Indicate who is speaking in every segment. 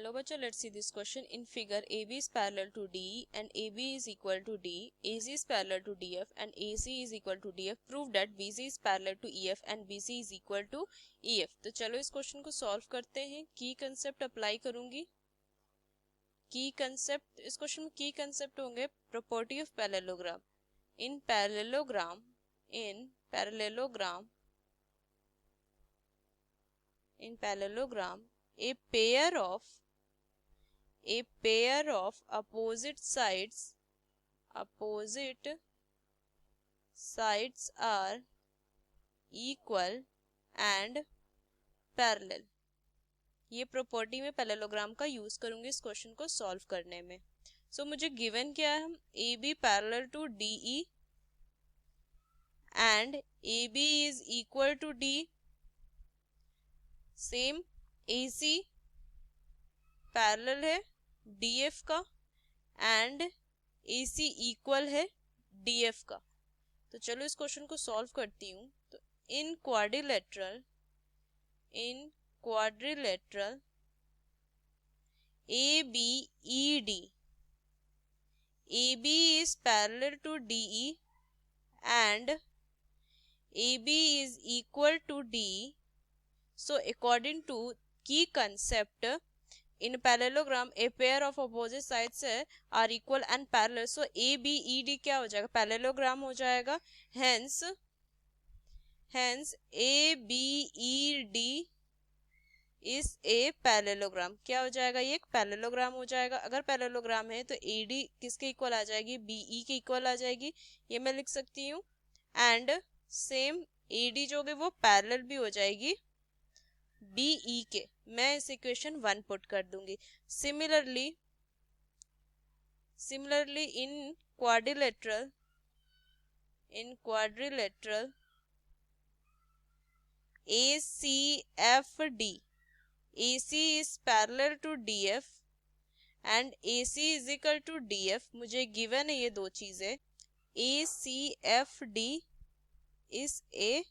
Speaker 1: Hello bachcha, let's see this question. In figure, AB is parallel to DE and AB is equal to D, AC is parallel to DF and AC is equal to DF. Prove that BC is parallel to EF and BC is equal to EF. तो चलो इस question को solve करते हैं. की concept apply करूंगी. की concept, इस क्वेश्चन में की कंसेप्ट होंगे property of parallelogram. In parallelogram a pair of opposite sides are equal and parallel. ये प्रॉपर्टी में पैरेललोग्राम का यूज करूंगी इस क्वेश्चन को सॉल्व करने में. सो मुझे गिवन क्या है, हम A B parallel to D E and A B is equal to D. Same A C parallel है डीएफ का एंड ए सी इक्वल है डीएफ का. तो चलो इस क्वेश्चन को सॉल्व करती हूँ. तो इन quadrilateral ABED, AB is parallel to DE and AB is equal to DE. So according to key concept, in parallelogram a pair of opposite sides are equal and parallel. So ABED क्या हो जाएगा, parallelogram हो जाएगा. Hence ABED इस a parallelogram. क्या हो जाएगा, ये एक पैरेललोग्राम हो जाएगा. अगर पैरेललोग्राम है तो एडी किसके इक्वल आ जाएगी, बीई के इक्वल आ जाएगी. ये मैं लिख सकती हूँ. एंड सेम एडी जो होगी वो पैरेलल भी हो जाएगी बीई के. मैं इस इक्वेशन 1 पुट कर दूंगी. Similarly in quadrilateral ACFD, AC is parallel to DF and AC is equal to DF. मुझे गिवन है ये दो चीजें. ACFD is a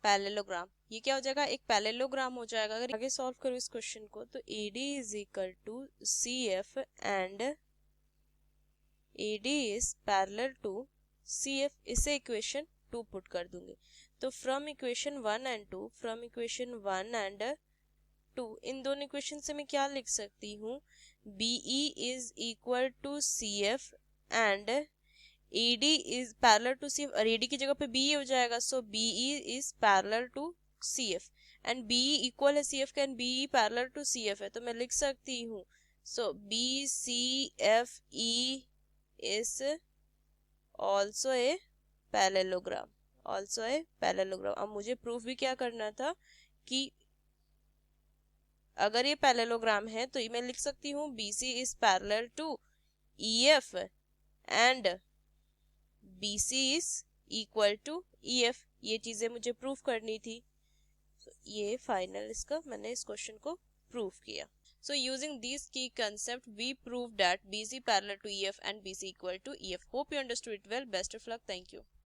Speaker 1: parallelogram. ये क्या हो जाएगा, एक पैरेललोग्राम हो जाएगा. अगर आगे सॉल्व करो इस क्वेश्चन को तो AD is equal to CF and AD is parallel to CF. इसे इक्वेशन 2 पुट कर दूंगी. तो फ्रॉम इक्वेशन 1 एंड 2 इन दोनों इक्वेशन से मैं क्या लिख सकती हूँ, BE is equal to CF and AD is parallel to CF. और AD की जगह पे BE हो जाएगा. So BE is parallel to CF and BE equal है CF का and BE parallel to CF है. तो मैं लिख सकती हूँ so BCFE is also a parallelogram. अब मुझे प्रूफ भी क्या करना था कि अगर ये पैरेललोग्राम है तो मैं लिख सकती हूँ BC is parallel to EF and BC is equal to EF. ये चीजें मुझे प्रूफ करनी थी. so, ये फाइनल इसका मैंने इस क्वेश्चन को प्रूफ किया. So using these key concept we proved that BC parallel to EF and BC equal to EF. Hope you understood it well. Best of luck. Thank you.